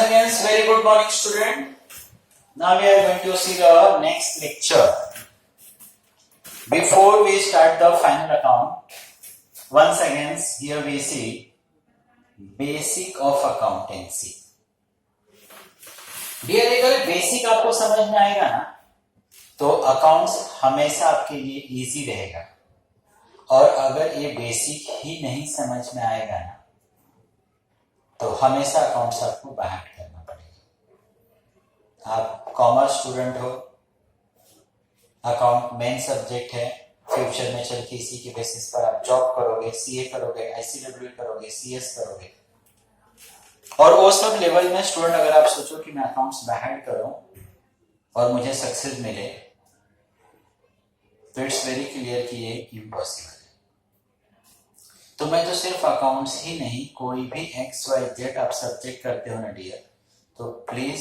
again, very good morning, student. Now we are going to see the next lecture. Before we start the final account, once again here we see basic of accountancy. Dear, अगर basic आपको समझ में आएगा ना तो accounts हमेशा आपके लिए इजी रहेगा, और अगर ये बेसिक ही नहीं समझ में आएगा ना तो हमेशा अकाउंट्स आपको बाहर करना पड़ेगा। आप कॉमर्स स्टूडेंट हो, अकाउंट मेन सब्जेक्ट है, फ्यूचर में चल के इसी के बेसिस पर आप जॉब करोगे, सीए करोगे, आईसीडब्ल्यू करोगे, सीएस करोगे, और वो सब लेवल में स्टूडेंट अगर आप सोचो कि मैं अकाउंट्स बाहर करूं और मुझे सक्सेस मिले तो इट्स वेरी क्लियर कि ये इम्पॉसिबल है। तो मैं तो सिर्फ अकाउंट्स ही नहीं, कोई भी एक्स वाई जेड आप सब्जेक्ट करते हो ना डियर, तो please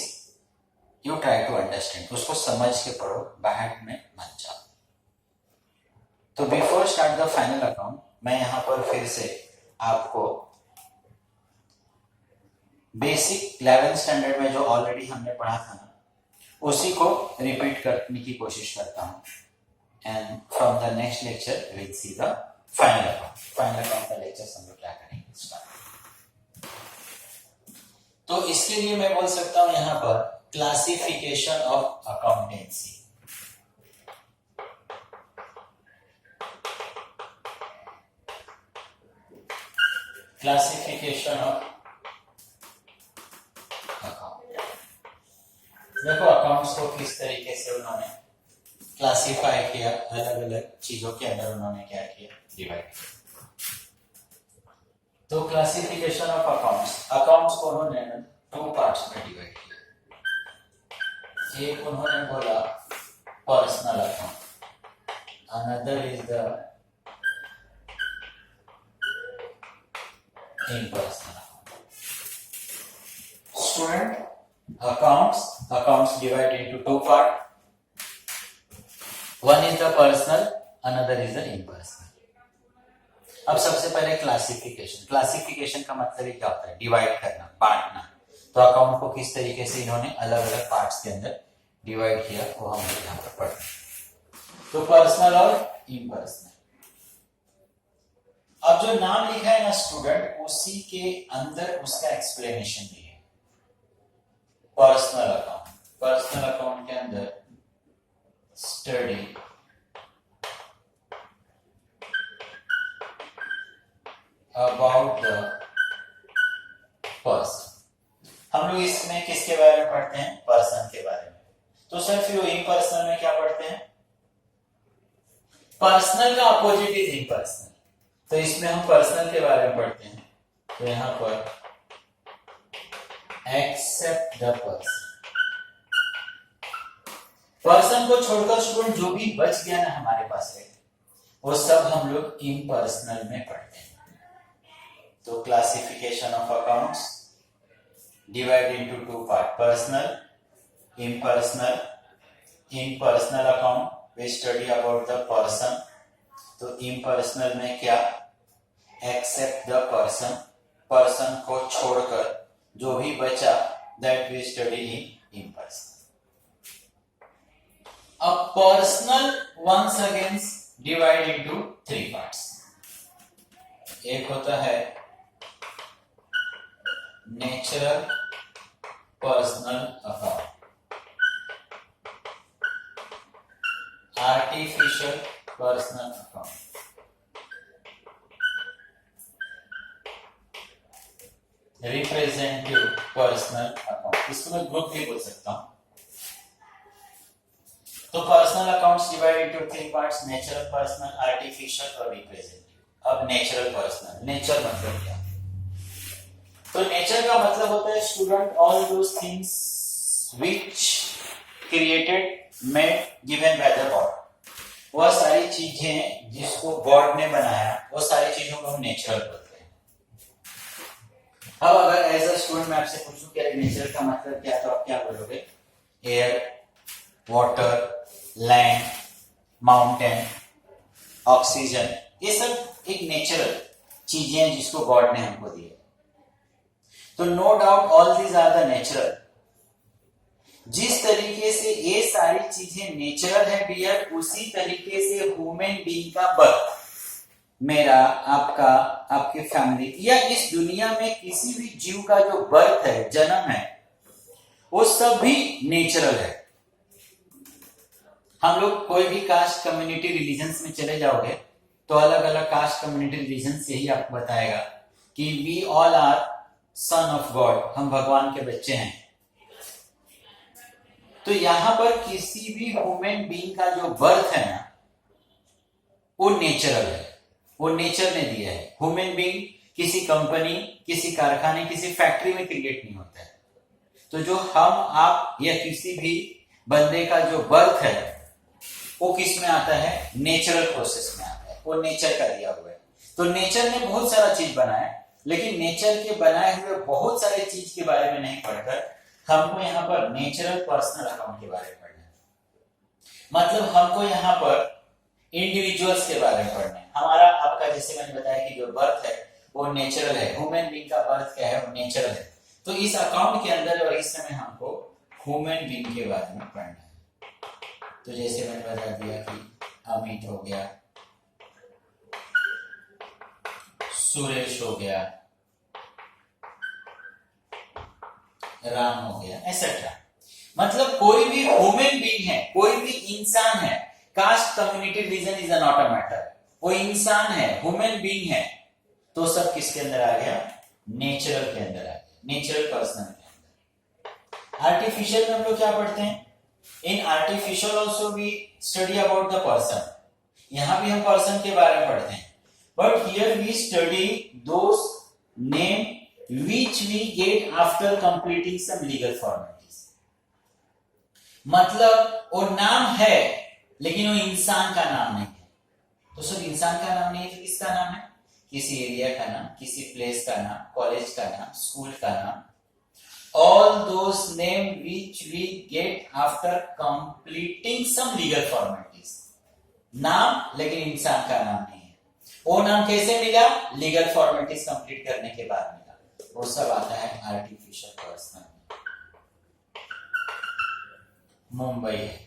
you try to understand, उसको समझ के पढ़ो, बाहर में मत जाओ। तो before start the final account मैं यहां पर फिर से आपको बेसिक 11th स्टैंडर्ड में जो ऑलरेडी हमने पढ़ा था ना उसी को रिपीट करने की कोशिश करता हूं, and from the next lecture will see the final account. Final account का लेक्चर हम लोग क्या करेंगे स्टार्ट। तो इसके लिए मैं बोल सकता हूं यहां पर classification of accountancy. Classification of देखो अकाउंट्स को किस तरीके से उन्होंने क्लासिफाई किया, अलग अलग चीजों के अंदर उन्होंने क्या किया, डिवाइड किया। तो क्लासिफिकेशन ऑफ अकाउंट्स को उन्होंने 2 पार्ट्स में डिवाइड किया। एक उन्होंने बोला personal account, another is the impersonal account. Student, accounts divided into 2 parts. One is the personal, another is the impersonal. अब सबसे पहले क्लासिफिकेशन का मतलब क्या होता है? डिवाइड करना, बांटना। तो अकाउंट को किस तरीके से इन्होंने अलग अलग पार्ट्स के अंदर डिवाइड किया वो हम लोग यहाँ पर पढ़ते। तो पर्सनल और इम्पर्सनल। अब जो नाम लिखा है ना स्टूडेंट, उसी के अंदर उसका एक्सप्लेनेशन दिया। पर्सनल अकाउंट के अंदर स्टडी अबाउट द पर्सन। हम लोग इसमें किसके बारे में पढ़ते हैं? पर्सन के बारे में। तो सर फिर इम्पर्सनल में क्या पढ़ते हैं? पर्सनल का अपोजिट इज इम्पर्सनल, तो इसमें हम पर्सनल के बारे में पढ़ते हैं। तो यहां पर एक्सेप्ट द पर्सन को छोड़कर स्टूडेंट जो भी बच गया ना हमारे पास है वो सब हम लोग इम्पर्सनल में पढ़ते हैं। तो classification of accounts divide into 2 part, personal, impersonal. Impersonal account we study about the person, तो इम्पर्सनल में क्या? एक्सेप्ट द पर्सन को छोड़कर जो भी बचा that we study in impersonal. अब personal once again divide into 3 parts. एक होता है natural personal account, artificial personal account, representative personal account. इसको मैं ग्रुप भी बोल सकता हूं। तो personal accounts divide into 3 parts, natural, personal, artificial और रिप्रेजेंटेटिव। अब नेचुरल पर्सनल, नेचर मतलब क्या? तो नेचर का मतलब होता है student all those things which created made given by the God. वह सारी चीजें जिसको गॉड ने बनाया, वो सारी चीजों को हम नेचुरल बोलते हैं। अब अगर एज अ स्टूडेंट मैं आपसे पूछूं कि नेचर का मतलब क्या, तो आप क्या बोलोगे? Air, water, land, mountain, oxygen, ये सब एक नेचुरल चीजें हैं जिसको गॉड ने हमको दी है। तो no doubt all these are the natural. जिस तरीके से ये सारी चीजें नेचुरल है डियर, उसी तरीके से ह्यूमन बीइंग का बर्थ, मेरा, आपका, आपके फैमिली या इस दुनिया में किसी भी जीव का जो बर्थ है, जन्म है, वो सब भी नेचुरल है। हम लोग कोई भी कास्ट कम्युनिटी रिलीजन्स में चले जाओगे तो अलग अलग कास्ट कम्युनिटी रिलीजन्स यही आपको बताएगा कि we all are son of God, हम भगवान के बच्चे हैं। तो यहां पर किसी भी ह्यूमन बीइंग का जो बर्थ है ना, वो नेचुरल है, वो नेचर ने दिया है। ह्यूमन बीइंग किसी कंपनी, किसी कारखाने, किसी फैक्ट्री में क्रिएट नहीं होता है। तो जो हम, आप या किसी भी बंदे का जो बर्थ है वो किस में आता है? नेचुरल प्रोसेस में आता है, वो नेचर का दिया हुआ है। तो नेचर ने बहुत सारा चीज बनाया, लेकिन नेचर के बनाए हुए बहुत सारे चीज के बारे में नहीं पढ़कर हमको यहाँ पर नेचुरल पर्सनल अकाउंट के बारे में पढ़ना है। मतलब हमको यहाँ पर इंडिविजुअल्स के बारे में पढ़ना है। हमारा, आपका, जैसे मैंने बताया कि जो बर्थ है वो नेचुरल है, ह्यूमन बीइंग का बर्थ क्या है? वो नेचुरल है। तो इस अकाउंट के अंदर और इस समय हमको ह्यूमन बीइंग के बारे में पढ़ना है। तो जैसे मैंने बता दिया कि अमित हो गया, सुरेश हो गया, राम हो गया, एसेट्रा। मतलब कोई भी ह्यूमन बीइंग है, कोई भी इंसान है, caste community region is not a matter, वो इंसान है, ह्यूमन बीइंग है, तो सब किसके अंदर आ गया? नेचुरल के अंदर आ गया, नेचुरल पर्सनल के अंदर। आर्टिफिशियल में हम लोग क्या पढ़ते हैं? In artificial also we study about the person. यहां भी हम पर्सन के बारे में पढ़ते हैं, but here we study those name which we get after completing some legal formalities। मतलब वो नाम है लेकिन वो इंसान का नाम नहीं है। तो सिर्फ इंसान का नाम नहीं है तो किसका नाम है? किसी एरिया का नाम, किसी प्लेस का नाम, कॉलेज का नाम, स्कूल का नाम। All those name which we get after completing some legal formalities। नाम लेकिन इंसान का नाम नहीं है। वो नाम कैसे मिला? लीगल फॉर्मेलिटीज कंप्लीट करने के बाद मिला। वो सब आता है आर्टिफिशियल पर्सन। मुंबई है,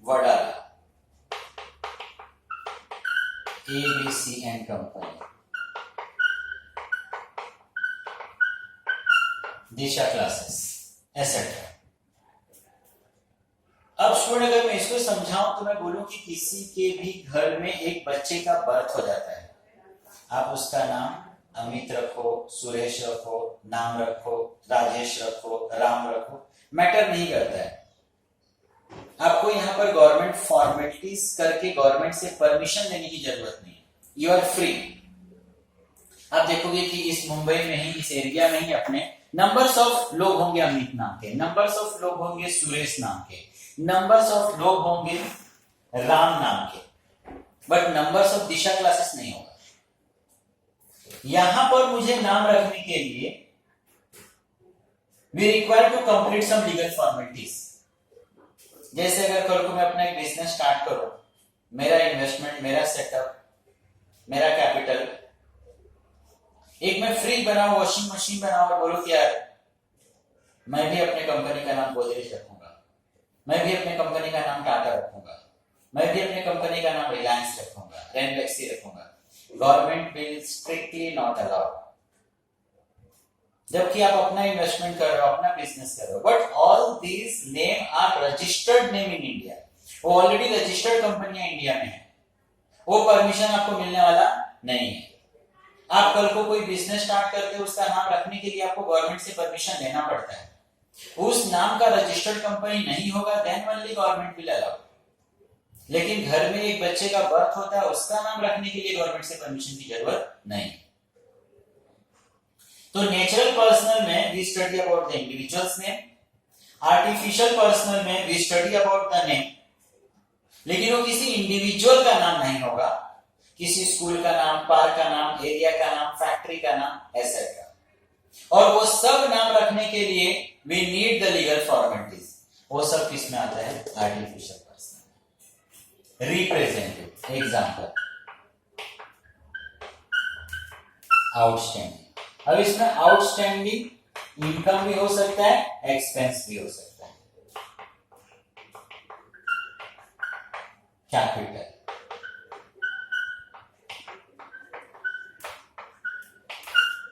Wadala, ABC and company, Disha classes, etcetera. अब स्टूडेंट, अगर मैं इसको समझाऊं तो मैं बोलूं कि किसी के भी घर में एक बच्चे का बर्थ हो जाता है। आप उसका नाम अमित रखो, सुरेश रखो, नाम रखो, राजेश रखो, राम रखो, मैटर नहीं करता है। आपको यहाँ पर गवर्नमेंट फॉर्मेलिटीज करके गवर्नमेंट से परमिशन लेने की जरूरत नहीं है, यू आर फ्री। आप देखोगे कि इस मुंबई में ही, इस एरिया में ही अपने नंबर्स ऑफ लोग होंगे अमित नाम के, नंबर्स ऑफ लोग होंगे सुरेश नाम के, नंबर्स ऑफ लोग होंगे राम नाम के, but numbers of Disha classes नहीं होगा। यहां पर मुझे नाम रखने के लिए we require to complete some legal formalities. जैसे अगर कल को मैं अपना एक बिजनेस स्टार्ट करूं, मेरा इन्वेस्टमेंट, मेरा सेटअप, मेरा कैपिटल, एक मैं फ्रिज बनाऊं, वॉशिंग मशीन बनाऊं और बोलूं कि यार मैं भी अपने कंपनी का नाम गोदरेज रखूंगा, मैं भी अपने कंपनी का नाम टाटा रखूंगा, मैं भी अपने कंपनी का नाम रिलायंस रखूंगा, रेनफ्लेक्सी रखूंगा, government will strictly not allow. जबकि आप अपना इन्वेस्टमेंट कर रहे हो, अपना बिजनेस कर रहे हो, but all these name are registered name in India. वो ऑलरेडी रजिस्टर्ड कंपनियां इंडिया में है, वो परमिशन आपको मिलने वाला नहीं है। आप कल को कोई बिजनेस स्टार्ट करते हो, उसका नाम रखने के लिए आपको गवर्नमेंट से परमिशन लेना पड़ता है। उस नाम का रजिस्टर्ड कंपनी नहीं होगा, then only government will allow. लेकिन घर में एक बच्चे का बर्थ होता है, उसका नाम रखने के लिए गवर्नमेंट से परमिशन की जरूरत नहीं। तो नेचुरल पर्सनल में we study about the individuals name, artificial personal में we study about the name, लेकिन वो किसी इंडिविजुअल का नाम नहीं होगा, किसी स्कूल का नाम, पार्क का नाम, एरिया का नाम, फैक्ट्री का नाम, एसेट्रा। और वो सब नाम रखने के लिए we need the legal formalities. वो सब किस में आता है? Artificial person. Representative, example outstanding. अब इसमें आउटस्टैंडिंग इनकम भी हो सकता है, एक्सपेंस भी हो सकता है। Capital,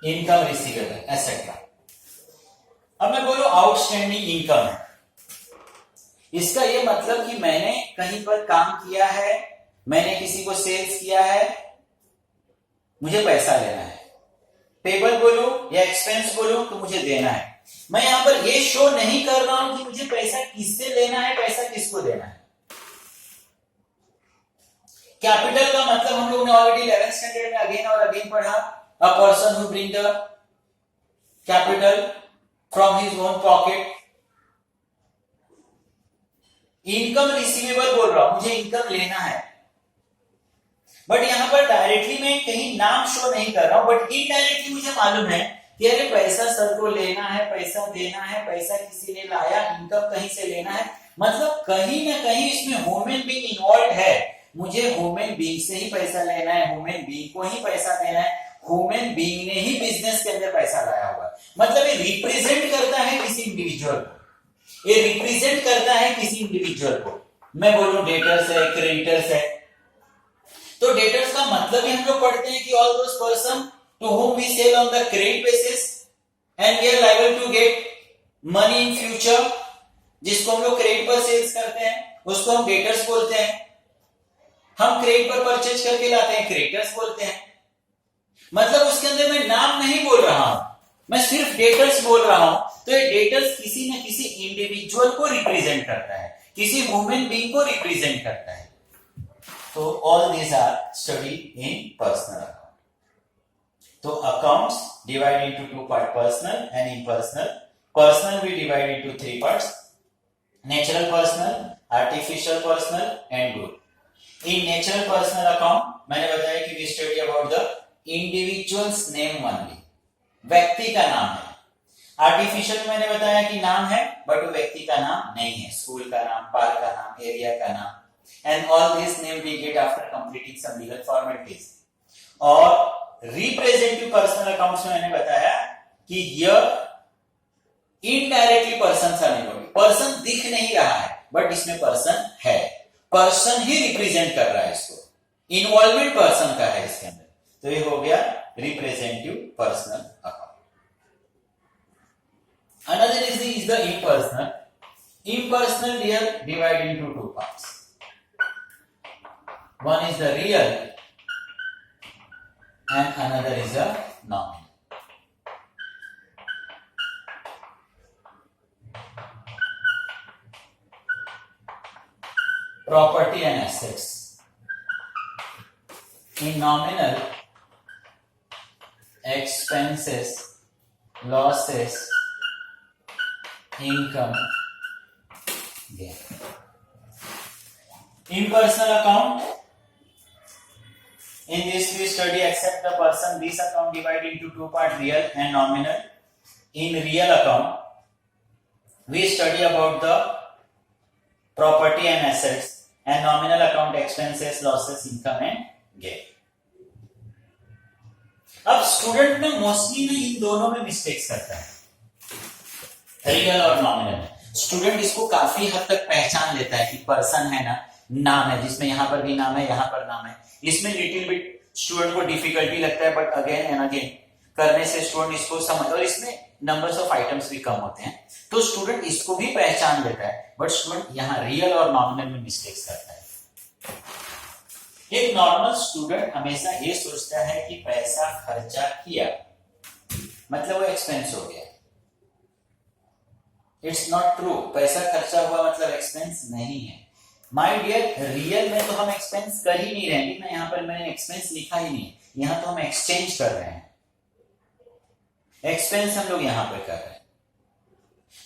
income receivable etcetera. अब मैं बोलूं आउटस्टैंडिंग इनकम है, इसका ये मतलब कि मैंने कहीं पर काम किया है, मैंने किसी को सेल्स किया है, मुझे पैसा लेना है। पेबल बोलूं या एक्सपेंस बोलूं तो मुझे देना है। मैं यहां पर ये शो नहीं कर रहा हूं कि मुझे पैसा किससे लेना है, पैसा किसको देना है। कैपिटल का मतलब हम लोग ने ऑलरेडी 11th स्टैंडर्ड में अगेन और अगेन पढ़ा, a person who bring the capital from his own pocket. Income receivable बोल रहा हूं, मुझे इनकम लेना है, बट यहां पर डायरेक्टली मैं कहीं नाम शो नहीं कर रहा हूं, बट इनडायरेक्टली मुझे मालूम है कि अरे पैसा सर को लेना है, पैसा देना है, पैसा किसी ने लाया, इनकम कहीं से लेना है। मतलब कहीं ना कहीं इसमें ह्यूमन बीइंग इन्वॉल्व है, मुझे ह्यूमन बीइंग से ही पैसा लेना है, ह्यूमन बीइंग को ही पैसा देना है, ह्यूमन बीइंग ने ही बिजनेस के अंदर पैसा लाया होगा। मतलब ये रिप्रेजेंट करता है किसी इंडिविजुअल को, ये रिप्रेजेंट करता है किसी इंडिविजुअल को। मैं बोलूं डेटर्स है, क्रेडिटर्स है, तो डेटर्स का मतलब ही हम लोग पढ़ते हैं कि all those person to whom we sell on the credit basis and we are liable to get money in future, जिसको हम लोग क्रेडिट पर सेल्स करते हैं उसको हम डेटर्स बोलते हैं। हम क्रेडिट पर परचेज करके लाते हैं, क्रेडिटर्स बोलते हैं। मतलब उसके अंदर मैं नाम नहीं बोल रहा हूं, मैं सिर्फ डेटर्स बोल रहा हूं। तो ये डेटर्स किसी न किसी इंडिविजुअल को रिप्रेजेंट करता है, किसी ह्यूमन बीइंग को रिप्रेजेंट करता है। तो all these are study in personal account. तो accounts divide into two part, personal and impersonal. Personal we divide into three parts, natural personal, artificial personal and group. In natural personal account मैंने बताया कि we study about the individuals name only, व्यक्ति का नाम है। Artificial मैंने बताया कि नाम है बट वो व्यक्ति का नाम नहीं है, स्कूल का नाम, पार्क का नाम, एरिया का नाम। And all these name we get after completing some legal formalities. और representative personal accounts में मैंने बताया कि यह इनडायरेक्टली पर्सन सा नहीं होगी, पर्सन दिख नहीं रहा है बट इसमें पर्सन है, पर्सन ही रिप्रेजेंट कर रहा है इसको, इन्वॉल्वमेंट पर्सन का है इसके अंदर। तो ये हो गया representative personal account. Another is the impersonal. Impersonal real divided into two parts. One is the real and another is the nominal. Property and assets. In nominal, expenses, losses, income, gain. Impersonal account. In this we study except the person. This account divided into two parts, real and nominal. In real account, we study about the property and assets, and nominal account expenses, losses, income and gain. अब student में mostly ना इन दोनों में mistakes करता है, real और nominal. Student इसको काफी हद तक पहचान लेता है कि पर्सन है ना, नाम है, जिसमें यहां पर भी नाम है, यहां पर नाम है। इसमें लिटिल बिट स्टूडेंट को डिफिकल्टी लगता है, बट अगेन एंड अगेन करने से स्टूडेंट इसको समझ, और इसमें नंबर्स ऑफ आइटम्स भी कम होते हैं, तो स्टूडेंट इसको भी पहचान लेता है, बट स्टूडेंट यहाँ रियल और नॉमिनल में मिस्टेक्स करता है। एक नॉर्मल स्टूडेंट हमेशा ये सोचता है कि पैसा खर्चा किया मतलब वो एक्सपेंस हो गया। इट्स नॉट ट्रू, पैसा खर्चा हुआ मतलब एक्सपेंस नहीं है। माय डियर, रियल में तो हम एक्सपेंस कर ही नहीं रहे हैं, लेकिन यहाँ पर मैंने एक्सपेंस लिखा ही नहीं, यहाँ तो हम एक्सचेंज कर रहे हैं, एक्सपेंस हम लोग यहाँ पर कर रहे हैं।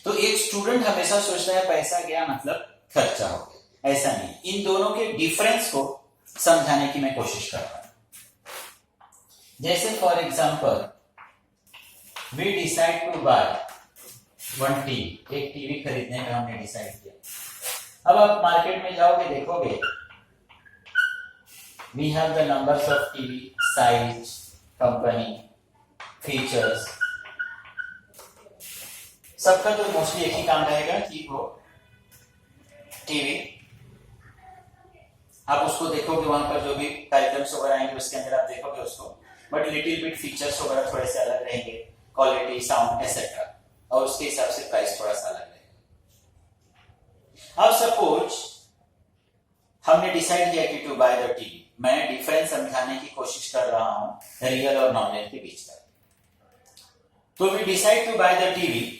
तो एक स्टूडेंट हमेशा सोचता है पैसा गया मतलब खर्चा हो गया, ऐसा नहीं। इन दोनों के डिफरेंस को समझाने की मैं कोशिश कर रहा हूं। जैसे for example we decide to buy one TV, एक टीवी खरीदने का हमने डिसाइड किया। अब आप मार्केट में जाओगे, देखोगे we have the numbers of TV, size, company, features, सबका तो मोस्टली एक ही काम रहेगा कि वो टीवी, आप उसको देखोगे वहां पर जो भी कार्यक्रम वगैरह आएंगे उसके अंदर आप देखोगे उसको, बट लिटिल बिट फीचर्स वगैरह थोड़े से अलग रहेंगे, क्वालिटी, साउंड एक्सेट्रा, और उसके हिसाब से प्राइस थोड़ा सा अलग रहेगा। अब सपोज हमने डिसाइड किया कि टू बाय द टीवी, मैं डिफरेंस समझाने की कोशिश कर रहा हूं रियल और नॉमिनल के बीच का। तो we decide to buy the TV,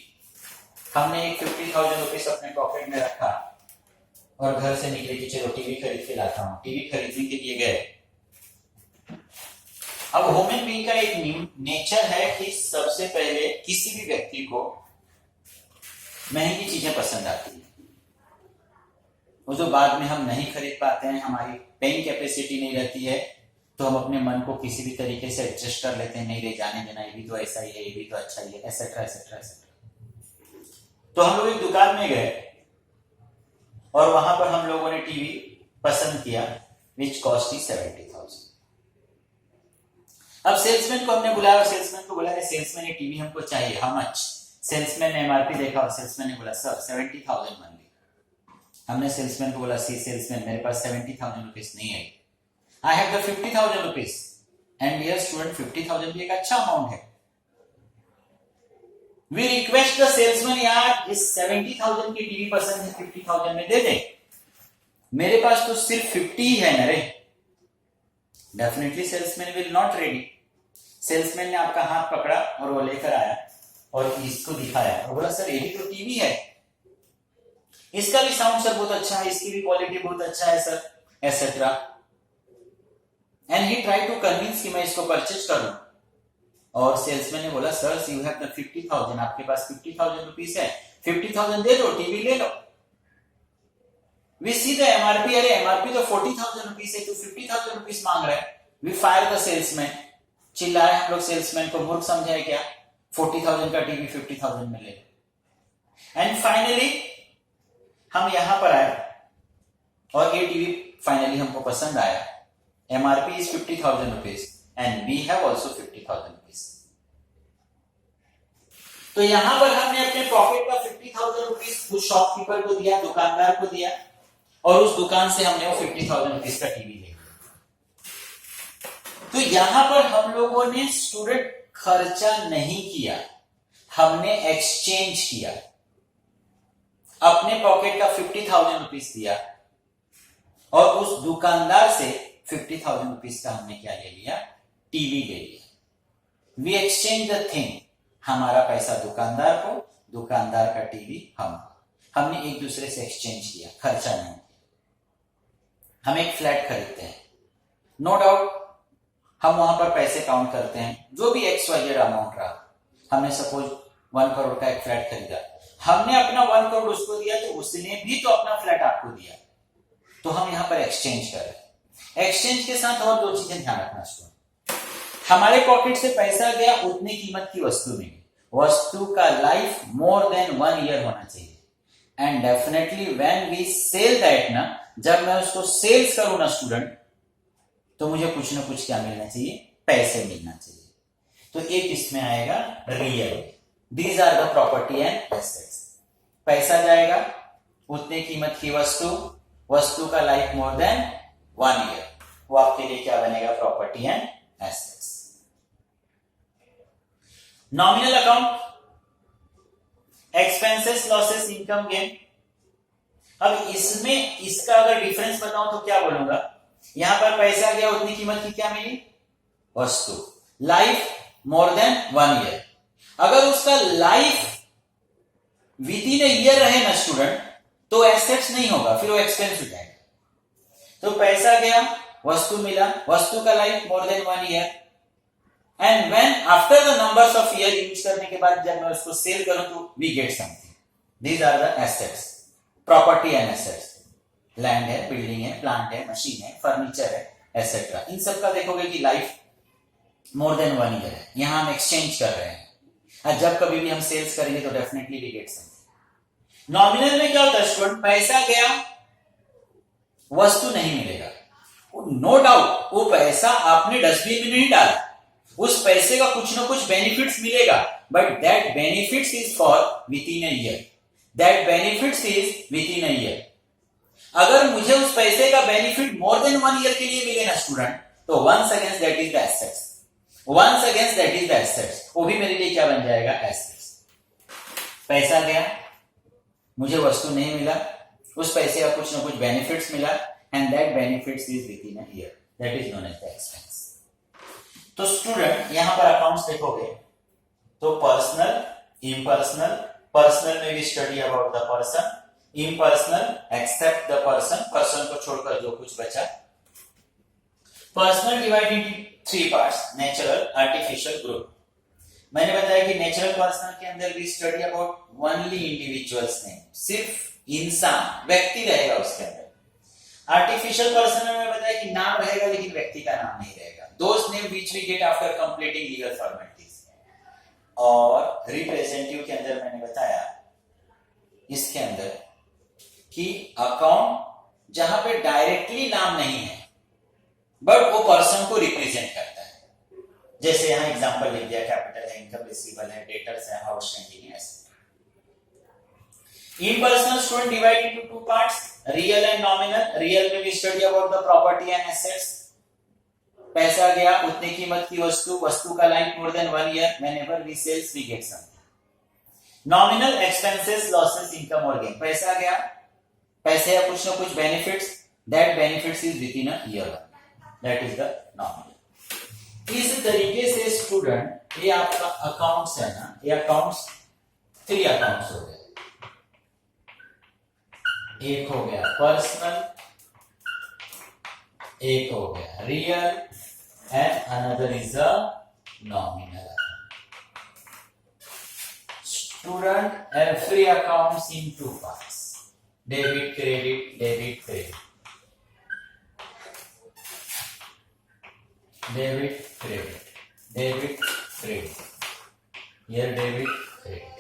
हमने 50,000 रुपीज अपने पॉकेट में रखा और घर से निकले कि चलो टीवी खरीद के लाता हूं। टीवी खरीदने के लिए गए। अब ह्यूमन बीइंग का एक नेचर है कि सबसे पहले किसी भी व्यक्ति को महंगी चीजें पसंद आती है, वो जो बाद में हम नहीं खरीद पाते हैं, हमारी पेइंग कैपेसिटी नहीं रहती है, तो हम अपने मन को किसी भी तरीके से एडजस्ट कर लेते हैं, नहीं ले जाने देना, ये भी तो ऐसा ही है, ये भी तो अच्छा ही है, एसेट्रा एसेट्रा एसेट्रा। तो हम लोग एक दुकान में गए और वहां पर हम लोगों ने टीवी पसंद किया विच कॉस्ट 70,000। अब सेल्समैन को हमने बुलाया और सेल्समैन को बोला सेल्समैन ये टीवी हमको चाहिए, हाउ मच? सेल्समैन ने एमआरपी देखा और सेल्समैन ने बोला सर 70,000 मंदी। हमने सेल्समैन को बोला सी सेल्समैन मेरे पास 70,000 रुपीज नहीं है, I have the 50,000 rupees and dear student 50,000 भी एक अच्छा अमाउंट है। वी रिक्वेस्ट द सेल्समैन यार इस 70,000 की टीवी पसंद है, 50,000 में दे दे, मेरे पास तो सिर्फ 50 ही है ना रे। Definitely salesman will not ready. Salesman ने आपका हाथ पकड़ा और वो लेकर आया और इसको दिखाया और बोला सर ये भी तो टीवी है, इसका भी साउंड सर बहुत अच्छा है, इसकी भी क्वालिटी बहुत अच्छा है sir, etcetera. And he try to convince कि मैं इसको परचेज करूं। और सेल्समैन ने बोला सर यू हैव द 50,000, आपके पास 50,000 रुपीज है, 50,000 दे दो, टीवी ले लो। वी सी द एमआरपी, अरे एमआरपी तो 40,000 रुपीज है, तो 50,000 रुपीज मांग रहा है। वी फायर द सेल्समैन, चिल्लाए हम लोग सेल्समैन को, मूर्ख समझाए क्या, 40,000 का टीवी 50,000 में ले लो। एंड फाइनली हम यहां पर आए और ये टीवी फाइनली हमको पसंद आया। MRP is 50,000 rupees and we have also 50,000 rupees. तो यहां पर हमने अपने पॉकेट का 50,000 रुपीज उस शॉपकीपर को दिया, दुकानदार को दिया, और उस दुकान से हमने वो 50,000 रुपीज का टीवी ले लिया। तो यहां पर हम लोगों ने स्टूडेंट खर्चा नहीं किया, हमने एक्सचेंज किया। अपने पॉकेट का 50,000 रुपीज दिया और उस दुकानदार से 50,000 रुपीज का हमने क्या ले लिया, टीवी ले लिया। वी एक्सचेंज द थिंग, हमारा पैसा दुकानदार को, दुकानदार का टीवी हमको। हमने एक दूसरे से एक्सचेंज किया, खर्चा नहीं। हम एक फ्लैट खरीदते हैं, नो डाउट हम वहां पर पैसे काउंट करते हैं, जो भी XYZ अमाउंट रहा। हमने सपोज 1 करोड़ का एक फ्लैट खरीदा, हमने अपना 1 करोड़ उसको दिया, तो उसने भी तो अपना फ्लैट आपको दिया। तो हम यहां पर एक्सचेंज कर रहे हैं। एक्सचेंज के साथ और 2 चीजें ध्यान रखना स्टूडेंट, हमारे पॉकेट से पैसा गया, उतनी कीमत की वस्तु मिली, वस्तु का लाइफ मोर देन 1 ईयर होना चाहिए। And definitely when we sell that ना, जब मैं उसको सेल्स करूं ना स्टूडेंट, तो मुझे कुछ ना कुछ क्या मिलना चाहिए, पैसे मिलना चाहिए। तो एक इसमें आएगा real, these are the property and assets. पैसा जाएगा, उतने कीमत की वस्तु, वस्तु का लाइफ मोर देन 1 ईयर, वो आपके लिए क्या बनेगा, property and assets. Nominal account, expenses, losses, income, gain. अब इसमें इसका अगर डिफरेंस बताऊं तो क्या बोलूंगा, यहां पर पैसा गया, उतनी कीमत की क्या मिली, वस्तु, लाइफ मोर देन 1 ईयर। अगर उसका life with in a year रहे ना स्टूडेंट, तो एसेट्स नहीं होगा, फिर वो एक्सपेंस हो जाएगा। तो पैसा गया, वस्तु मिला, वस्तु का life more than 1 year, and when after the numbers of year use करने के बाद जब मैं उसको सेल करूं तो we get something. These are the assets, property and assets. Land है, बिल्डिंग है, प्लांट है, मशीन है, फर्नीचर है, एसेट्रा। इन सब का देखोगे कि लाइफ मोर देन 1 ईयर है। यहां हम एक्सचेंज कर रहे हैं, और जब कभी भी हम सेल्स करेंगे तो definitely we get something. Nominal में क्या होता है स्टूडेंट, पैसा गया, वस्तु नहीं मिलेगा। नो डाउट वो पैसा आपने डस्टबिन में नहीं डाला, उस पैसे का कुछ ना कुछ बेनिफिट्स मिलेगा, but that benefits is for with in a year, that benefits is within a year. अगर मुझे उस पैसे का बेनिफिट मोर देन 1 ईयर के लिए मिले ना स्टूडेंट, तो once against that is the assets, once against that is the assets, वो भी मेरे लिए क्या बन जाएगा, एसेट्स। पैसा गया, मुझे वस्तु नहीं मिला, उस पैसे का कुछ ना कुछ बेनिफिट्स मिला, and that benefits is within a year, that is known as the expense. तो स्टूडेंट यहां पर अकाउंट्स देखोगे तो पर्सनल, इम्पर्सनल, पर्सनल में भी study about the person, impersonal except the person, person को छोड़कर जो कुछ बचा। Personal divide into 3 parts, natural, artificial, group. मैंने बताया कि नेचुरल पर्सन के अंदर भी study about only individuals name, सिर्फ इंसान, व्यक्ति रहेगा उसके अंदर। आर्टिफिशियल पर्सन में बताया कि नाम रहेगा लेकिन व्यक्ति का नाम नहीं रहेगा, those name which we get after completing legal formalities. और रिप्रेजेंटेटिव के अंदर मैंने बताया इसके अंदर कि अकाउंट जहां पे डायरेक्टली नाम नहीं है बट वो पर्सन को रिप्रेजेंट करता है, जैसे यहां एग्जांपल लिख दिया, कैपिटल है, इनकम रिसीवेबल है, डेटर्स है, आउटस्टैंडिंग है। Impersonal student divided into 2 parts, real and nominal. Real में we study about the property and assets. पैसा गया, उतने कीमत की वस्तु, वस्तु का life more than 1 year, whenever we sales we get something. Nominal expenses, losses, income or gain. पैसा गया, पैसे या कुछ ना कुछ benefits, that benefits is within a year. That is the nominal. इस तरीके से स्टूडेंट ये आपका अकाउंट्स है ना, ये अकाउंट्स 3 अकाउंट्स हो गए। एक हो गया पर्सनल, एक हो गया real, and another is a nominal. Student every accounts in 2 parts, debit credit, debit credit, debit credit, debit credit, here debit credit.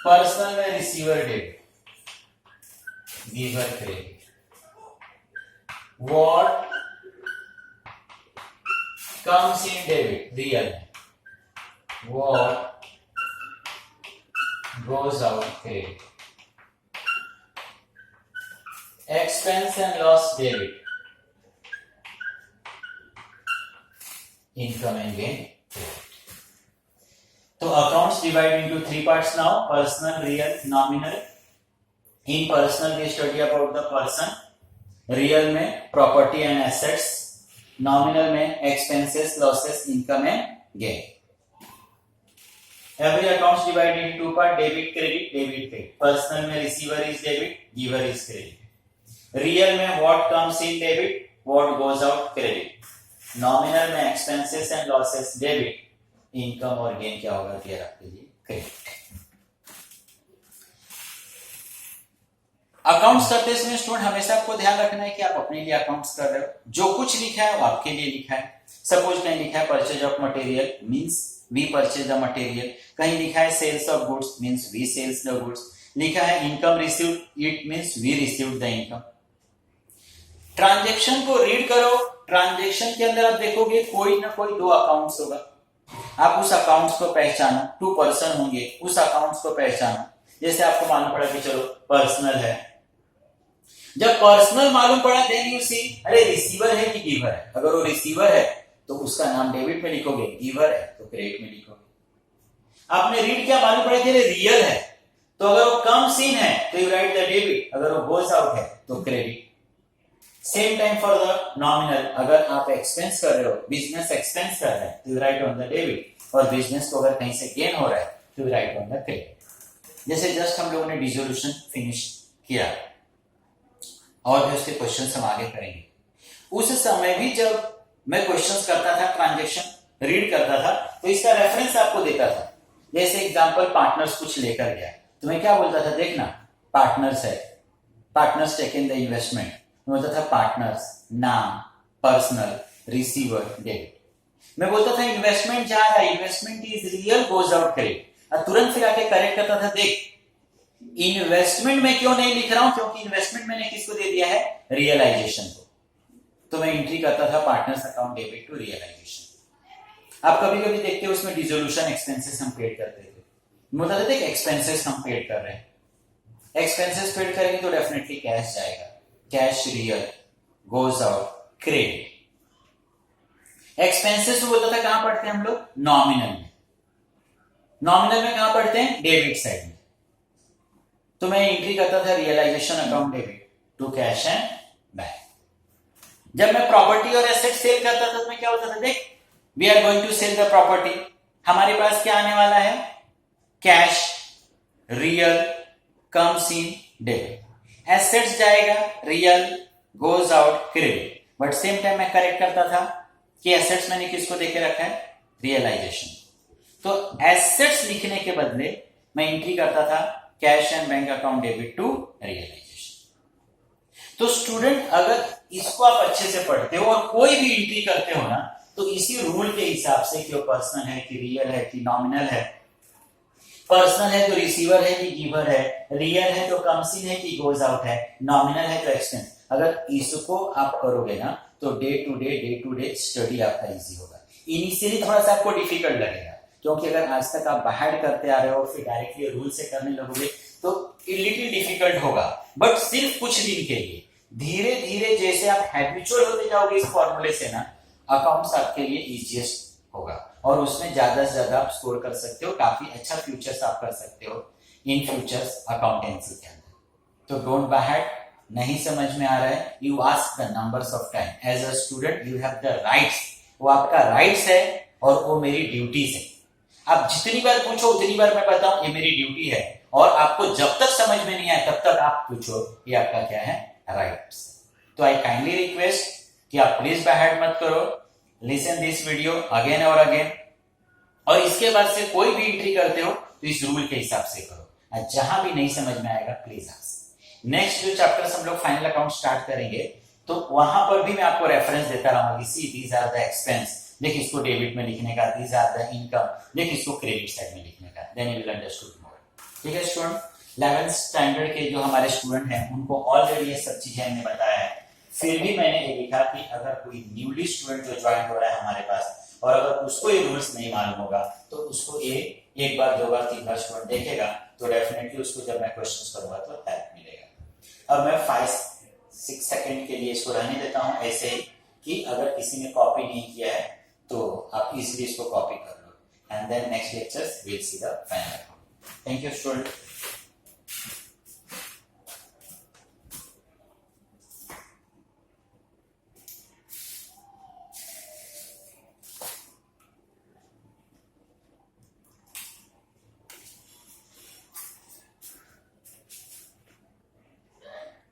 Personal में receiver debit, giver credit. What comes in debit, real, what goes out credit. Expense and loss debit, income and gain credit. तो accounts divide into 3 parts now, personal, real, nominal. In personal we study about the person, real में property and assets, nominal में expenses, losses, income and gain. Every accounts divide into 2 part, debit credit, debit credit. Personal में receiver is debit, giver is credit. Real में what comes in debit, what goes out credit. Nominal में expenses and losses debit, income और gain क्या होगा clear आपके लिए credit. Accounts करते समय स्टूडेंट हमेशा आपको ध्यान रखना है कि आप अपने लिए अकाउंट्स कर रहे हो, जो कुछ लिखा है वो आपके लिए लिखा है। सपोज कहीं लिखा है purchase of material means we purchase the material, कहीं लिखा है sales of goods means we sales the goods, लिखा है income received it means we received the income. Transaction को रीड करो, ट्रांजैक्शन के अंदर आप देखोगे कोई ना कोई 2 अकाउंट्स होगा, आप उस अकाउंट्स को पहचानो, 2 पर्सन होंगे, उस अकाउंट्स को पहचानो। जैसे आपको मालूम पड़ा कि चलो पर्सनल है, जब पर्सनल मालूम पड़ा देन यू सी अरे रिसीवर है कि गिवर है। अगर वो रिसीवर है तो उसका नाम डेबिट में लिखोगे, गिवर है तो क्रेडिट में लिखोगे। आपने रीड क्या मालूम पड़ा कि रियल है, तो अगर वो कम सीन है तो यू राइट द डेबिट, अगर वो गोज आउट है तो credit. Same time for the nominal, अगर आप एक्सपेंस कर रहे हो, बिजनेस एक्सपेंस कर रहे हैं तो you right on the debit, और बिजनेस को अगर कहीं से गेन हो रहा है तो you right on the credit. जैसे जस्ट हम लोगों ने डिसोल्यूशन फिनिश किया और भी उसके क्वेश्चन हम आगे करेंगे। उस समय भी जब मैं क्वेश्चंस करता था, ट्रांजैक्शन रीड करता था, तो इसका रेफरेंस आपको देता था। जैसे एग्जांपल पार्टनर्स कुछ लेकर गया तो मैं क्या बोलता था, देखना पार्टनर्स है, पार्टनर्स टेकन द इन्वेस्टमेंट, बोलता था पार्टनर्स, नाम, पर्सनल, रिसीवर, डेबिट। मैं बोलता था इन्वेस्टमेंट जा रहा है, investment is real goes out credit, और तुरंत फिर आके करेक्ट करता था, देख इन्वेस्टमेंट में क्यों नहीं लिख रहा हूं, क्योंकि इन्वेस्टमेंट मैंने किसको दे दिया है, रियलाइजेशन को। तो मैं एंट्री करता था partners account debit to realisation. आप कभी कभी देखते हो उसमें डिसोल्यूशन एक्सपेंसेस हम पेड करते थे, मतलब देख एक्सपेंसेस हम पेड कर रहे हैं, एक्सपेंसेस पेड करेंगे तो डेफिनेटली कैश जाएगा, cash real goes out credit. Expenses तो बोलता था कहां पढ़ते हैं हम लोग, नॉमिनल में। नॉमिनल में कहां पढ़ते हैं, डेबिट साइड में। तो मैं एंट्री करता था realisation account debit to cash and bank. जब मैं प्रॉपर्टी और एसेट सेल करता था तो मैं क्या होता था, देख we are going to sell the property, हमारे पास क्या आने वाला है, cash real comes in debit, assets जाएगा real goes out credit. But same time मैं करेक्ट करता था कि एसेट्स मैंने किसको देके रखा है, रियलाइजेशन। तो एसेट्स लिखने के बदले मैं एंट्री करता था cash and bank account debit to realisation. तो स्टूडेंट अगर इसको आप अच्छे से पढ़ते हो और कोई भी एंट्री करते हो ना, तो इसी रूल के हिसाब से कि वो पर्सनल है कि रियल है कि नॉमिनल है, पर्सनल है तो रिसीवर है कि गिवर है, रियल है तो कम्स इन है कि गोज आउट है, नॉमिनल है तो एक्सपेंस, अगर इसको आप करोगे ना तो डे टू डे स्टडी आपका इजी होगा। इनिशियली थोड़ा सा आपको डिफिकल्ट लगेगा, क्योंकि अगर आज तक आप बाहर करते आ रहे हो फिर डायरेक्टली रूल से करने लगोगे तो लिटिल डिफिकल्ट होगा। बट सिर्फ कुछ दिन के लिए, धीरे धीरे जैसे आप हैबिचुअल होते जाओगे इस फॉर्मूले से ना, अकाउंट्स आपके लिए इजीएस्ट होगा और उसमें ज्यादा से ज्यादा आप स्कोर कर सकते हो, काफी अच्छा फ्यूचर्स आप कर सकते हो इन फ्यूचर्स अकाउंटेंसी के अंदर। तो डोंट बाय, नहीं समझ में आ रहा है, you ask the numbers of time. As a student you have the rights, वो आपका राइट्स है और वो मेरी ड्यूटीज है। आप जितनी बार पूछो उतनी बार मैं बताऊं ये मेरी ड्यूटी है, और आपको जब तक समझ में नहीं आए तब तक आप पूछो, ये आपका क्या है, राइट्स। तो आई काइंडली रिक्वेस्ट कि आप प्लीज बाय मत करो, लिसन दिस वीडियो अगेन और अगेन, और इसके बाद से कोई भी एंट्री करते हो तो इस रूल के हिसाब से करो, और जहां भी नहीं समझ में आएगा प्लीज आस्क। नेक्स्ट जो चैप्टर्स हम लोग फाइनल अकाउंट स्टार्ट करेंगे तो वहां पर भी मैं आपको रेफरेंस देता रहूंगा, see these are the expense, देख इसको डेबिट में लिखने का, दीज आर द इनकम, देख इसको क्रेडिट साइड में लिखने का, देन यू विल अंडरस्टूड मोर। ठीक है स्टूडेंट, 11th स्टैंडर्ड के जो हमारे स्टूडेंट हैं उनको ऑलरेडी ये सब चीजें हमने बताया है, फिर भी मैंने ये लिखा कि अगर कोई न्यूली स्टूडेंट जो ज्वाइन हो रहा है हमारे पास और अगर उसको ये रूल्स नहीं मालूम होगा तो उसको ये एक बार 2 बार 3 बार स्टूडेंट देखेगा तो डेफिनेटली उसको जब मैं क्वेश्चंस करूंगा तो हेल्प मिलेगा। अब मैं 5-6 सेकंड के लिए इसको रहने देता हूं ऐसे ही, कि अगर किसी ने कॉपी नहीं किया है तो आप इजीली इसको कॉपी कर लो, and then next lectures will see the final. Thank you student.